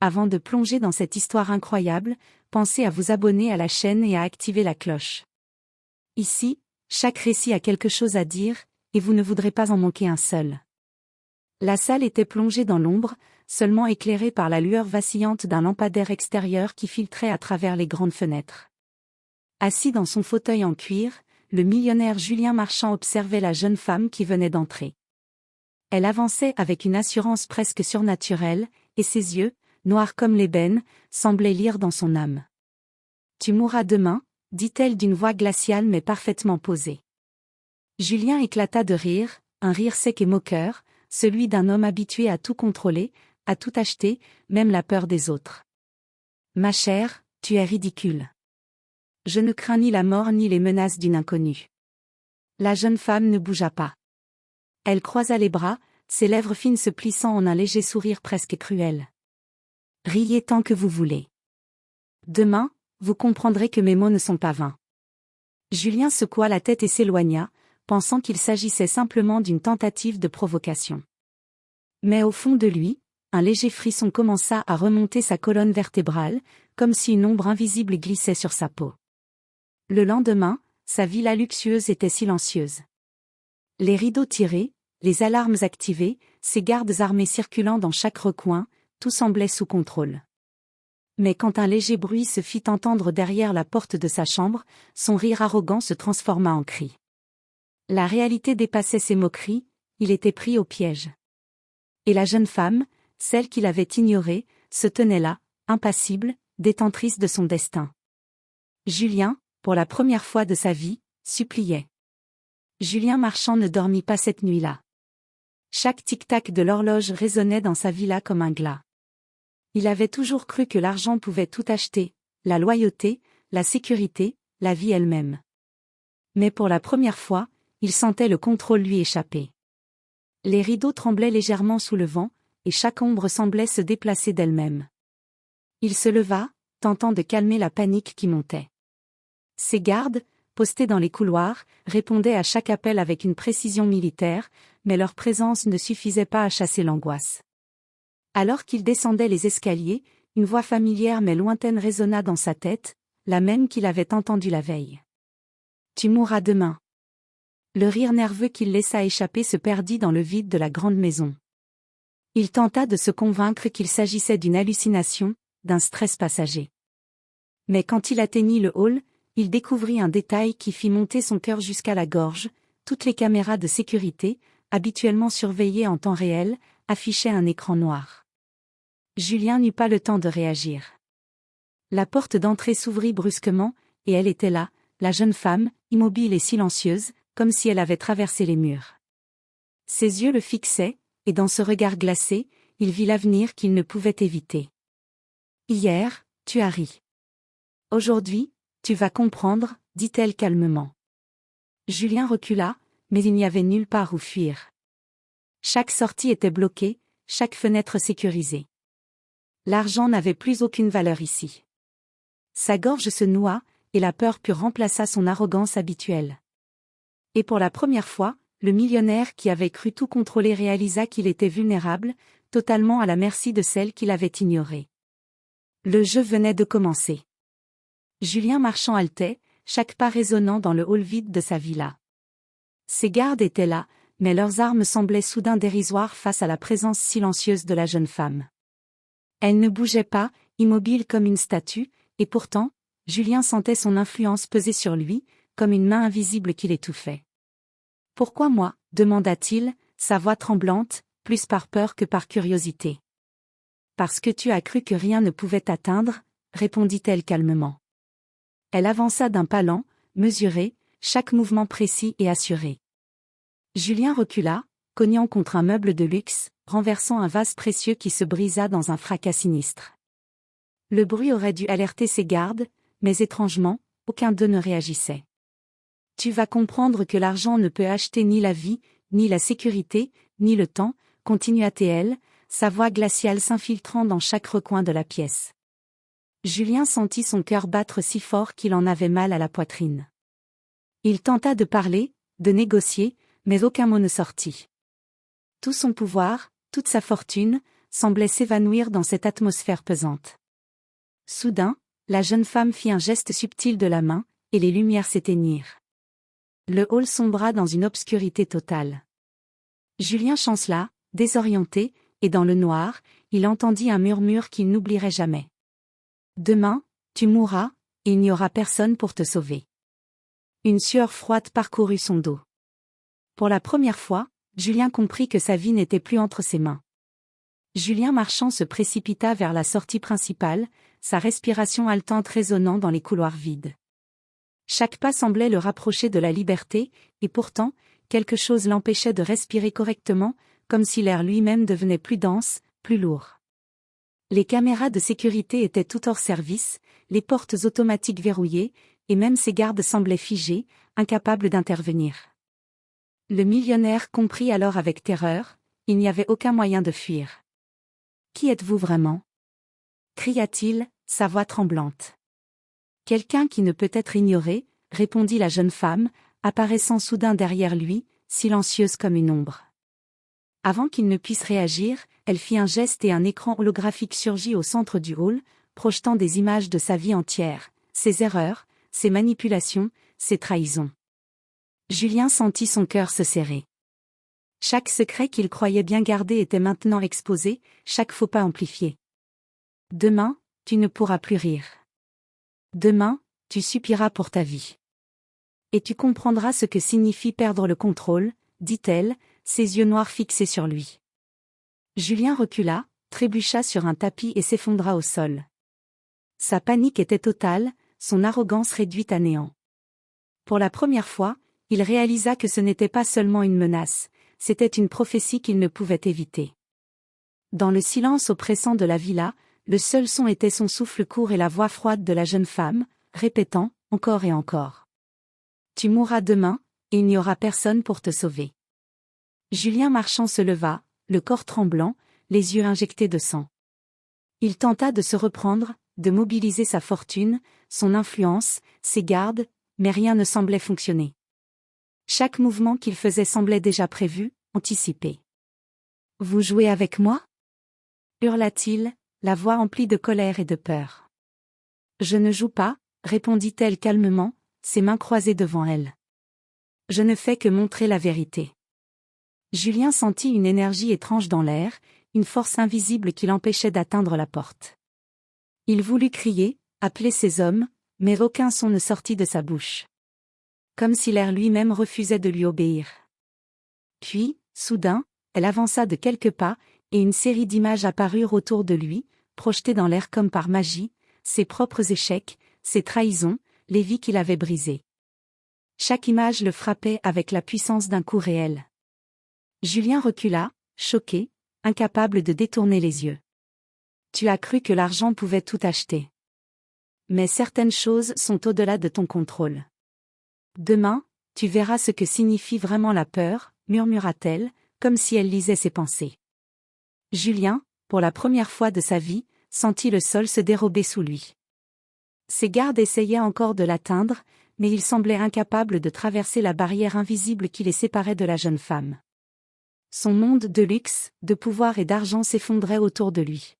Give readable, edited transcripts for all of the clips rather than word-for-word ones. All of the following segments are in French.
Avant de plonger dans cette histoire incroyable, pensez à vous abonner à la chaîne et à activer la cloche. Ici, chaque récit a quelque chose à dire, et vous ne voudrez pas en manquer un seul. La salle était plongée dans l'ombre, seulement éclairée par la lueur vacillante d'un lampadaire extérieur qui filtrait à travers les grandes fenêtres. Assis dans son fauteuil en cuir, le millionnaire Julien Marchand observait la jeune femme qui venait d'entrer. Elle avançait avec une assurance presque surnaturelle, et ses yeux, noirs comme l'ébène, semblaient lire dans son âme. « Tu mourras demain », dit-elle d'une voix glaciale mais parfaitement posée. Julien éclata de rire, un rire sec et moqueur, celui d'un homme habitué à tout contrôler, à tout acheter, même la peur des autres. « Ma chère, tu es ridicule. Je ne crains ni la mort ni les menaces d'une inconnue. » La jeune femme ne bougea pas. Elle croisa les bras, ses lèvres fines se plissant en un léger sourire presque cruel. « Riez tant que vous voulez. Demain, vous comprendrez que mes mots ne sont pas vains. » Julien secoua la tête et s'éloigna, pensant qu'il s'agissait simplement d'une tentative de provocation. Mais au fond de lui, un léger frisson commença à remonter sa colonne vertébrale, comme si une ombre invisible glissait sur sa peau. Le lendemain, sa villa luxueuse était silencieuse. Les rideaux tirés, les alarmes activées, ses gardes armés circulant dans chaque recoin, tout semblait sous contrôle. Mais quand un léger bruit se fit entendre derrière la porte de sa chambre, son rire arrogant se transforma en cri. La réalité dépassait ses moqueries, il était pris au piège. Et la jeune femme, celle qu'il avait ignorée, se tenait là, impassible, détentrice de son destin. Julien, pour la première fois de sa vie, suppliait. Julien Marchand ne dormit pas cette nuit-là. Chaque tic-tac de l'horloge résonnait dans sa villa comme un glas. Il avait toujours cru que l'argent pouvait tout acheter, la loyauté, la sécurité, la vie elle-même. Mais pour la première fois, il sentait le contrôle lui échapper. Les rideaux tremblaient légèrement sous le vent, et chaque ombre semblait se déplacer d'elle-même. Il se leva, tentant de calmer la panique qui montait. Ses gardes, postés dans les couloirs, répondaient à chaque appel avec une précision militaire, mais leur présence ne suffisait pas à chasser l'angoisse. Alors qu'il descendait les escaliers, une voix familière mais lointaine résonna dans sa tête, la même qu'il avait entendue la veille. « Tu mourras demain. » Le rire nerveux qu'il laissa échapper se perdit dans le vide de la grande maison. Il tenta de se convaincre qu'il s'agissait d'une hallucination, d'un stress passager. Mais quand il atteignit le hall, il découvrit un détail qui fit monter son cœur jusqu'à la gorge. Toutes les caméras de sécurité, habituellement surveillées en temps réel, affichaient un écran noir. Julien n'eut pas le temps de réagir. La porte d'entrée s'ouvrit brusquement, et elle était là, la jeune femme, immobile et silencieuse, comme si elle avait traversé les murs. Ses yeux le fixaient, et dans ce regard glacé, il vit l'avenir qu'il ne pouvait éviter. « Hier, tu as ri. Aujourd'hui, tu vas comprendre, » dit-elle calmement. Julien recula, mais il n'y avait nulle part où fuir. Chaque sortie était bloquée, chaque fenêtre sécurisée. L'argent n'avait plus aucune valeur ici. Sa gorge se noua, et la peur pure remplaça son arrogance habituelle. Et pour la première fois, le millionnaire qui avait cru tout contrôler réalisa qu'il était vulnérable, totalement à la merci de celle qu'il avait ignorée. Le jeu venait de commencer. Julien Marchand haletait, chaque pas résonnant dans le hall vide de sa villa. Ses gardes étaient là, mais leurs armes semblaient soudain dérisoires face à la présence silencieuse de la jeune femme. Elle ne bougeait pas, immobile comme une statue, et pourtant, Julien sentait son influence peser sur lui, comme une main invisible qui l'étouffait. « Pourquoi moi ?» demanda-t-il, sa voix tremblante, plus par peur que par curiosité. « Parce que tu as cru que rien ne pouvait t'atteindre » répondit-elle calmement. Elle avança d'un pas lent, mesuré, chaque mouvement précis et assuré. Julien recula, cognant contre un meuble de luxe, renversant un vase précieux qui se brisa dans un fracas sinistre. Le bruit aurait dû alerter ses gardes, mais étrangement, aucun d'eux ne réagissait. « Tu vas comprendre que l'argent ne peut acheter ni la vie, ni la sécurité, ni le temps », continua-t-elle, sa voix glaciale s'infiltrant dans chaque recoin de la pièce. Julien sentit son cœur battre si fort qu'il en avait mal à la poitrine. Il tenta de parler, de négocier, mais aucun mot ne sortit. Tout son pouvoir, toute sa fortune, semblait s'évanouir dans cette atmosphère pesante. Soudain, la jeune femme fit un geste subtil de la main, et les lumières s'éteignirent. Le hall sombra dans une obscurité totale. Julien chancela, désorienté, et dans le noir, il entendit un murmure qu'il n'oublierait jamais. « Demain, tu mourras, et il n'y aura personne pour te sauver. » Une sueur froide parcourut son dos. Pour la première fois, Julien comprit que sa vie n'était plus entre ses mains. Julien marchant se précipita vers la sortie principale, sa respiration haletante résonnant dans les couloirs vides. Chaque pas semblait le rapprocher de la liberté, et pourtant, quelque chose l'empêchait de respirer correctement, comme si l'air lui-même devenait plus dense, plus lourd. Les caméras de sécurité étaient tout hors service, les portes automatiques verrouillées, et même ses gardes semblaient figés, incapables d'intervenir. Le millionnaire comprit alors avec terreur, il n'y avait aucun moyen de fuir. « Qui êtes-vous vraiment » cria-t-il, sa voix tremblante. « Quelqu'un qui ne peut être ignoré » répondit la jeune femme, apparaissant soudain derrière lui, silencieuse comme une ombre. Avant qu'il ne puisse réagir, elle fit un geste et un écran holographique surgit au centre du hall, projetant des images de sa vie entière, ses erreurs, ses manipulations, ses trahisons. Julien sentit son cœur se serrer. Chaque secret qu'il croyait bien gardé était maintenant exposé, chaque faux pas amplifié. Demain, tu ne pourras plus rire. Demain, tu supplieras pour ta vie. Et tu comprendras ce que signifie perdre le contrôle, dit-elle, ses yeux noirs fixés sur lui. Julien recula, trébucha sur un tapis et s'effondra au sol. Sa panique était totale, son arrogance réduite à néant. Pour la première fois, il réalisa que ce n'était pas seulement une menace, c'était une prophétie qu'il ne pouvait éviter. Dans le silence oppressant de la villa, le seul son était son souffle court et la voix froide de la jeune femme, répétant, encore et encore. « Tu mourras demain, et il n'y aura personne pour te sauver. » Julien Marchand se leva, le corps tremblant, les yeux injectés de sang. Il tenta de se reprendre, de mobiliser sa fortune, son influence, ses gardes, mais rien ne semblait fonctionner. Chaque mouvement qu'il faisait semblait déjà prévu, anticipé. « Vous jouez avec moi » hurla-t-il, la voix emplie de colère et de peur. « Je ne joue pas » répondit-elle calmement, ses mains croisées devant elle. « Je ne fais que montrer la vérité. » Julien sentit une énergie étrange dans l'air, une force invisible qui l'empêchait d'atteindre la porte. Il voulut crier, appeler ses hommes, mais aucun son ne sortit de sa bouche. Comme si l'air lui-même refusait de lui obéir. Puis, soudain, elle avança de quelques pas, et une série d'images apparurent autour de lui, projetées dans l'air comme par magie, ses propres échecs, ses trahisons, les vies qu'il avait brisées. Chaque image le frappait avec la puissance d'un coup réel. Julien recula, choqué, incapable de détourner les yeux. « Tu as cru que l'argent pouvait tout acheter. Mais certaines choses sont au-delà de ton contrôle. Demain, tu verras ce que signifie vraiment la peur, » murmura-t-elle, comme si elle lisait ses pensées. Julien, pour la première fois de sa vie, sentit le sol se dérober sous lui. Ses gardes essayaient encore de l'atteindre, mais il semblait incapable de traverser la barrière invisible qui les séparait de la jeune femme. Son monde de luxe, de pouvoir et d'argent s'effondrait autour de lui.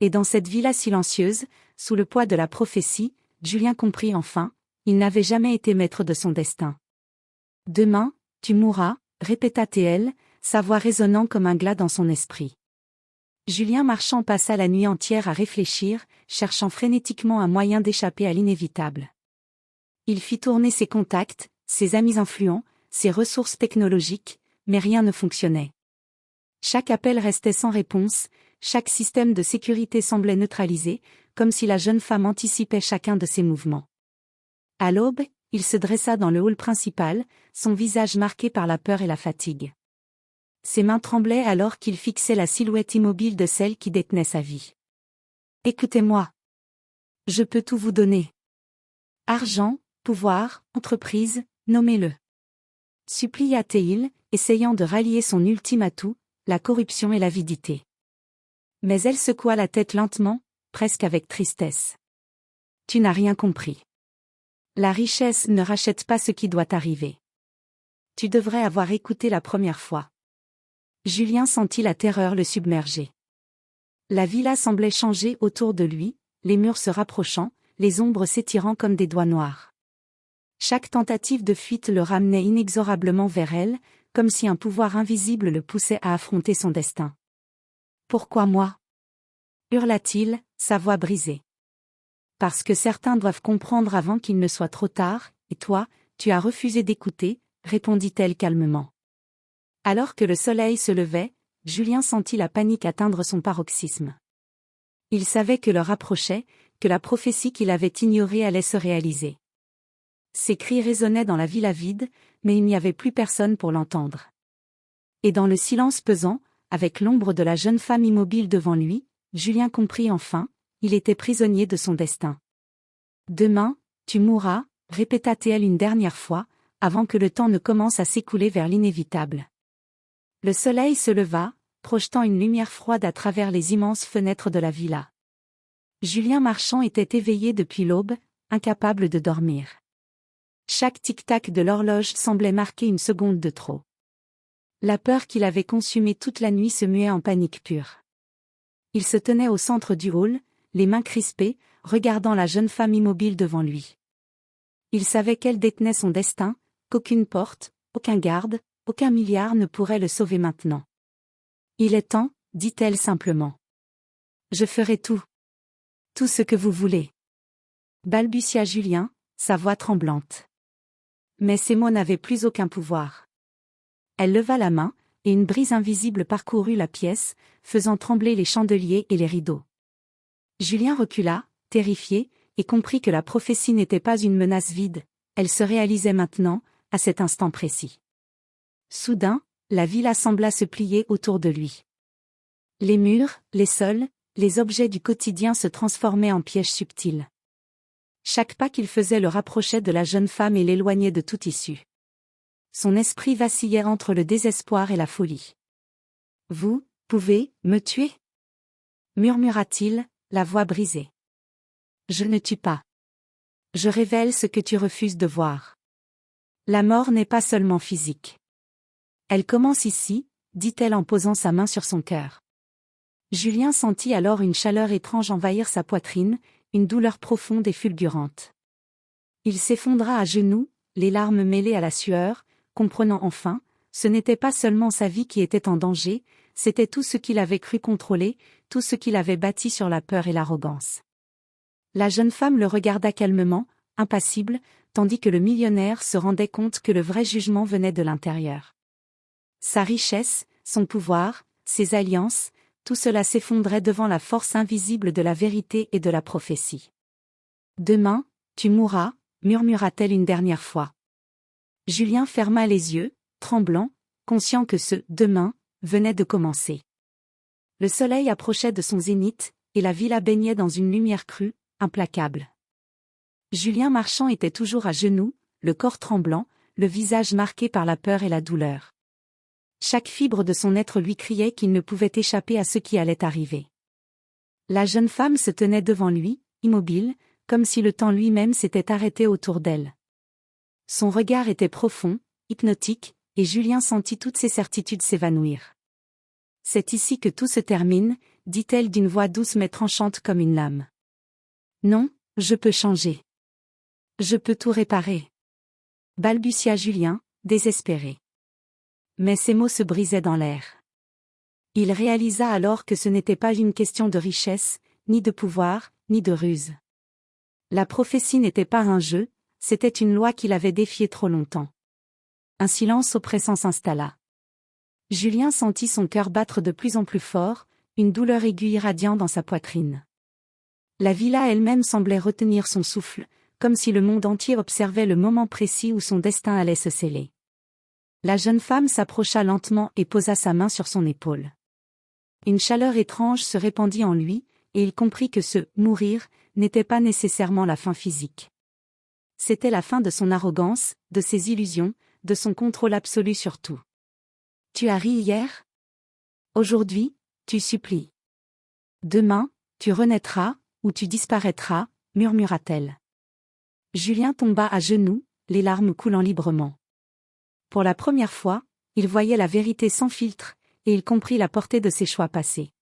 Et dans cette villa silencieuse, sous le poids de la prophétie, Julien comprit enfin, il n'avait jamais été maître de son destin. « Demain, tu mourras » répéta-t-elle, sa voix résonnant comme un glas dans son esprit. Julien Marchand passa la nuit entière à réfléchir, cherchant frénétiquement un moyen d'échapper à l'inévitable. Il fit tourner ses contacts, ses amis influents, ses ressources technologiques, mais rien ne fonctionnait. Chaque appel restait sans réponse, chaque système de sécurité semblait neutralisé, comme si la jeune femme anticipait chacun de ses mouvements. À l'aube, il se dressa dans le hall principal, son visage marqué par la peur et la fatigue. Ses mains tremblaient alors qu'il fixait la silhouette immobile de celle qui détenait sa vie. « Écoutez-moi. Je peux tout vous donner. Argent, pouvoir, entreprise, nommez-le. » supplia-t-il, essayant de rallier son ultime atout, la corruption et l'avidité. Mais elle secoua la tête lentement, presque avec tristesse. « Tu n'as rien compris. La richesse ne rachète pas ce qui doit arriver. Tu devrais avoir écouté la première fois. » Julien sentit la terreur le submerger. La villa semblait changer autour de lui, les murs se rapprochant, les ombres s'étirant comme des doigts noirs. Chaque tentative de fuite le ramenait inexorablement vers elle, comme si un pouvoir invisible le poussait à affronter son destin. « Pourquoi moi » hurla-t-il, sa voix brisée. « Parce que certains doivent comprendre avant qu'il ne soit trop tard, et toi, tu as refusé d'écouter, » répondit-elle calmement. Alors que le soleil se levait, Julien sentit la panique atteindre son paroxysme. Il savait que l'heure approchait, que la prophétie qu'il avait ignorée allait se réaliser. Ses cris résonnaient dans la villa vide, mais il n'y avait plus personne pour l'entendre. Et dans le silence pesant, avec l'ombre de la jeune femme immobile devant lui, Julien comprit enfin, il était prisonnier de son destin. « Demain, tu mourras », répéta-t-elle une dernière fois, avant que le temps ne commence à s'écouler vers l'inévitable. Le soleil se leva, projetant une lumière froide à travers les immenses fenêtres de la villa. Julien Marchand était éveillé depuis l'aube, incapable de dormir. Chaque tic-tac de l'horloge semblait marquer une seconde de trop. La peur qu'il avait consumée toute la nuit se muait en panique pure. Il se tenait au centre du hall, les mains crispées, regardant la jeune femme immobile devant lui. Il savait qu'elle détenait son destin, qu'aucune porte, aucun garde, aucun milliard ne pourrait le sauver maintenant. « Il est temps, » dit-elle simplement. « Je ferai tout. Tout ce que vous voulez. » balbutia Julien, sa voix tremblante. Mais ces mots n'avaient plus aucun pouvoir. Elle leva la main, et une brise invisible parcourut la pièce, faisant trembler les chandeliers et les rideaux. Julien recula, terrifié, et comprit que la prophétie n'était pas une menace vide, elle se réalisait maintenant, à cet instant précis. Soudain, la villa sembla se plier autour de lui. Les murs, les sols, les objets du quotidien se transformaient en pièges subtils. Chaque pas qu'il faisait le rapprochait de la jeune femme et l'éloignait de toute issue. Son esprit vacillait entre le désespoir et la folie. « Vous, pouvez, me tuer » murmura-t-il, la voix brisée. « Je ne tue pas. Je révèle ce que tu refuses de voir. La mort n'est pas seulement physique. Elle commence ici, » dit-elle en posant sa main sur son cœur. Julien sentit alors une chaleur étrange envahir sa poitrine, une douleur profonde et fulgurante. Il s'effondra à genoux, les larmes mêlées à la sueur, comprenant enfin, ce n'était pas seulement sa vie qui était en danger, c'était tout ce qu'il avait cru contrôler, tout ce qu'il avait bâti sur la peur et l'arrogance. La jeune femme le regarda calmement, impassible, tandis que le millionnaire se rendait compte que le vrai jugement venait de l'intérieur. Sa richesse, son pouvoir, ses alliances, tout cela s'effondrait devant la force invisible de la vérité et de la prophétie. « Demain, tu mourras », murmura-t-elle une dernière fois. Julien ferma les yeux, tremblant, conscient que ce « demain » venait de commencer. Le soleil approchait de son zénith, et la villa baignait dans une lumière crue, implacable. Julien Marchand était toujours à genoux, le corps tremblant, le visage marqué par la peur et la douleur. Chaque fibre de son être lui criait qu'il ne pouvait échapper à ce qui allait arriver. La jeune femme se tenait devant lui, immobile, comme si le temps lui-même s'était arrêté autour d'elle. Son regard était profond, hypnotique, et Julien sentit toutes ses certitudes s'évanouir. « C'est ici que tout se termine », dit-elle d'une voix douce mais tranchante comme une lame. « Non, je peux changer. Je peux tout réparer. » balbutia Julien, désespéré. Mais ses mots se brisaient dans l'air. Il réalisa alors que ce n'était pas une question de richesse, ni de pouvoir, ni de ruse. La prophétie n'était pas un jeu, c'était une loi qu'il avait défiée trop longtemps. Un silence oppressant s'installa. Julien sentit son cœur battre de plus en plus fort, une douleur aiguë irradiant dans sa poitrine. La villa elle-même semblait retenir son souffle, comme si le monde entier observait le moment précis où son destin allait se sceller. La jeune femme s'approcha lentement et posa sa main sur son épaule. Une chaleur étrange se répandit en lui, et il comprit que ce « mourir » n'était pas nécessairement la fin physique. C'était la fin de son arrogance, de ses illusions, de son contrôle absolu sur tout. « Tu as ri hier ? Aujourd'hui, tu supplies. Demain, tu renaîtras, ou tu disparaîtras, » murmura-t-elle. Julien tomba à genoux, les larmes coulant librement. Pour la première fois, il voyait la vérité sans filtre, et il comprit la portée de ses choix passés.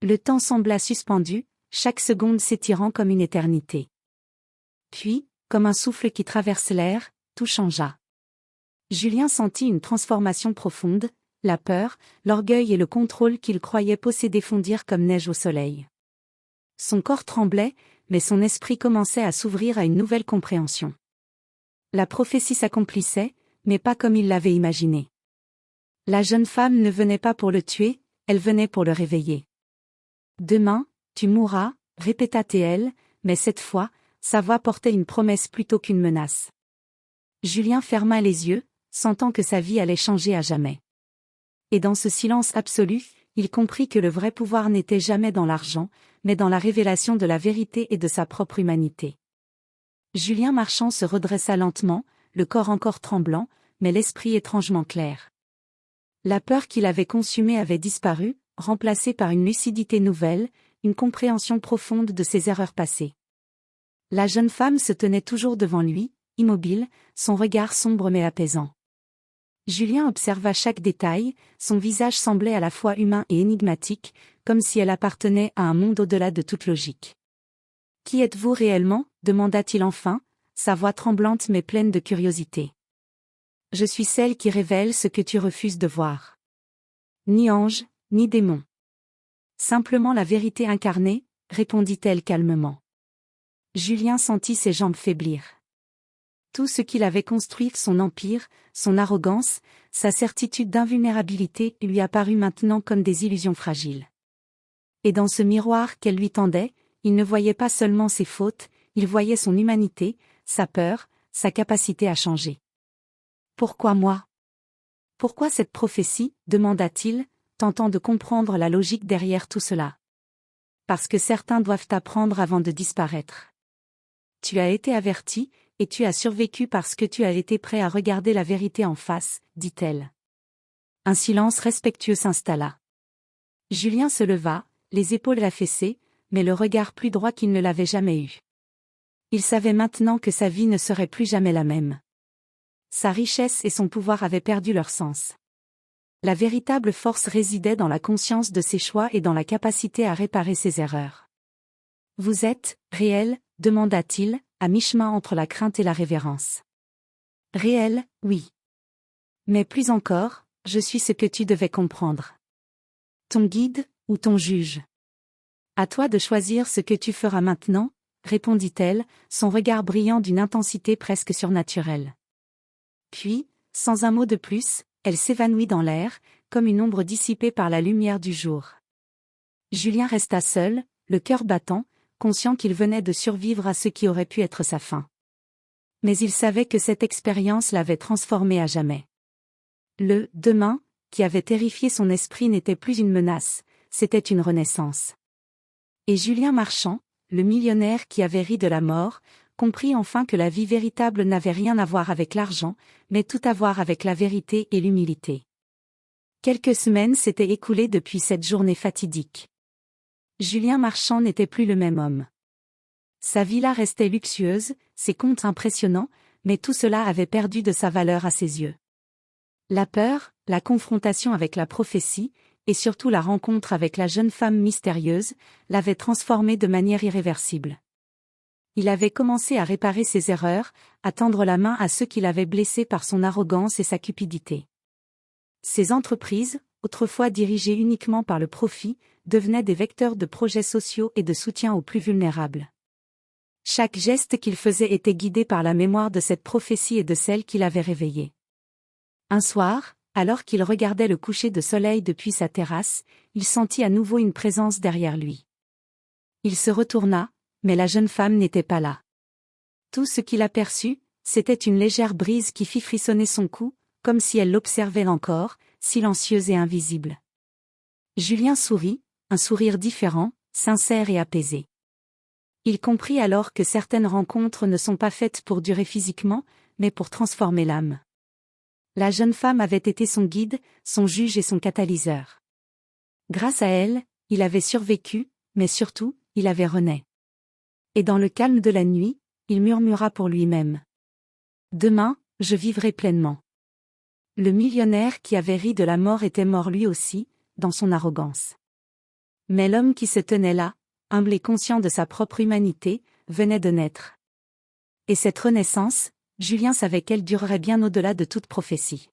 Le temps sembla suspendu, chaque seconde s'étirant comme une éternité. Puis, comme un souffle qui traverse l'air, tout changea. Julien sentit une transformation profonde, la peur, l'orgueil et le contrôle qu'il croyait posséder fondirent comme neige au soleil. Son corps tremblait, mais son esprit commençait à s'ouvrir à une nouvelle compréhension. La prophétie s'accomplissait, mais pas comme il l'avait imaginé. La jeune femme ne venait pas pour le tuer, elle venait pour le réveiller. « Demain, tu mourras », répéta-t-elle, mais cette fois, sa voix portait une promesse plutôt qu'une menace. Julien ferma les yeux, sentant que sa vie allait changer à jamais. Et dans ce silence absolu, il comprit que le vrai pouvoir n'était jamais dans l'argent, mais dans la révélation de la vérité et de sa propre humanité. Julien Marchand se redressa lentement, le corps encore tremblant, mais l'esprit étrangement clair. La peur qui l'avait consumé avait disparu, remplacée par une lucidité nouvelle, une compréhension profonde de ses erreurs passées. La jeune femme se tenait toujours devant lui, immobile, son regard sombre mais apaisant. Julien observa chaque détail, son visage semblait à la fois humain et énigmatique, comme si elle appartenait à un monde au-delà de toute logique. « Qui êtes-vous réellement » demanda-t-il enfin, sa voix tremblante mais pleine de curiosité. « Je suis celle qui révèle ce que tu refuses de voir. Ni ange, ni démon. Simplement la vérité incarnée, » répondit-elle calmement. Julien sentit ses jambes faiblir. Tout ce qu'il avait construit, son empire, son arrogance, sa certitude d'invulnérabilité lui apparut maintenant comme des illusions fragiles. Et dans ce miroir qu'elle lui tendait, il ne voyait pas seulement ses fautes, il voyait son humanité, sa peur, sa capacité à changer. « Pourquoi moi ? Pourquoi cette prophétie ?» demanda-t-il, tentant de comprendre la logique derrière tout cela. « Parce que certains doivent apprendre avant de disparaître. Tu as été averti, et tu as survécu parce que tu as été prêt à regarder la vérité en face, » dit-elle. Un silence respectueux s'installa. Julien se leva, les épaules affaissées, mais le regard plus droit qu'il ne l'avait jamais eu. Il savait maintenant que sa vie ne serait plus jamais la même. Sa richesse et son pouvoir avaient perdu leur sens. La véritable force résidait dans la conscience de ses choix et dans la capacité à réparer ses erreurs. « Vous êtes réel ?» demanda-t-il, à mi-chemin entre la crainte et la révérence. « Réel, oui. Mais plus encore, je suis ce que tu devais comprendre. Ton guide, ou ton juge. À toi de choisir ce que tu feras maintenant, » répondit-elle, son regard brillant d'une intensité presque surnaturelle. Puis, sans un mot de plus, elle s'évanouit dans l'air, comme une ombre dissipée par la lumière du jour. Julien resta seul, le cœur battant, conscient qu'il venait de survivre à ce qui aurait pu être sa fin. Mais il savait que cette expérience l'avait transformé à jamais. Le « demain » qui avait terrifié son esprit n'était plus une menace, c'était une renaissance. Et Julien Marchand, le millionnaire qui avait ri de la mort, comprit enfin que la vie véritable n'avait rien à voir avec l'argent, mais tout à voir avec la vérité et l'humilité. Quelques semaines s'étaient écoulées depuis cette journée fatidique. Julien Marchand n'était plus le même homme. Sa villa restait luxueuse, ses comptes impressionnants, mais tout cela avait perdu de sa valeur à ses yeux. La peur, la confrontation avec la prophétie, et surtout la rencontre avec la jeune femme mystérieuse, l'avaient transformé de manière irréversible. Il avait commencé à réparer ses erreurs, à tendre la main à ceux qui l'avaient blessé par son arrogance et sa cupidité. Ses entreprises, autrefois dirigées uniquement par le profit, devenaient des vecteurs de projets sociaux et de soutien aux plus vulnérables. Chaque geste qu'il faisait était guidé par la mémoire de cette prophétie et de celle qui l'avait réveillée. Un soir, alors qu'il regardait le coucher de soleil depuis sa terrasse, il sentit à nouveau une présence derrière lui. Il se retourna, mais la jeune femme n'était pas là. Tout ce qu'il aperçut, c'était une légère brise qui fit frissonner son cou, comme si elle l'observait encore, silencieuse et invisible. Julien sourit, un sourire différent, sincère et apaisé. Il comprit alors que certaines rencontres ne sont pas faites pour durer physiquement, mais pour transformer l'âme. La jeune femme avait été son guide, son juge et son catalyseur. Grâce à elle, il avait survécu, mais surtout, il avait renaît. Et dans le calme de la nuit, il murmura pour lui-même. « Demain, je vivrai pleinement. » Le millionnaire qui avait ri de la mort était mort lui aussi, dans son arrogance. Mais l'homme qui se tenait là, humble et conscient de sa propre humanité, venait de naître. Et cette renaissance, Julien savait qu'elle durerait bien au-delà de toute prophétie.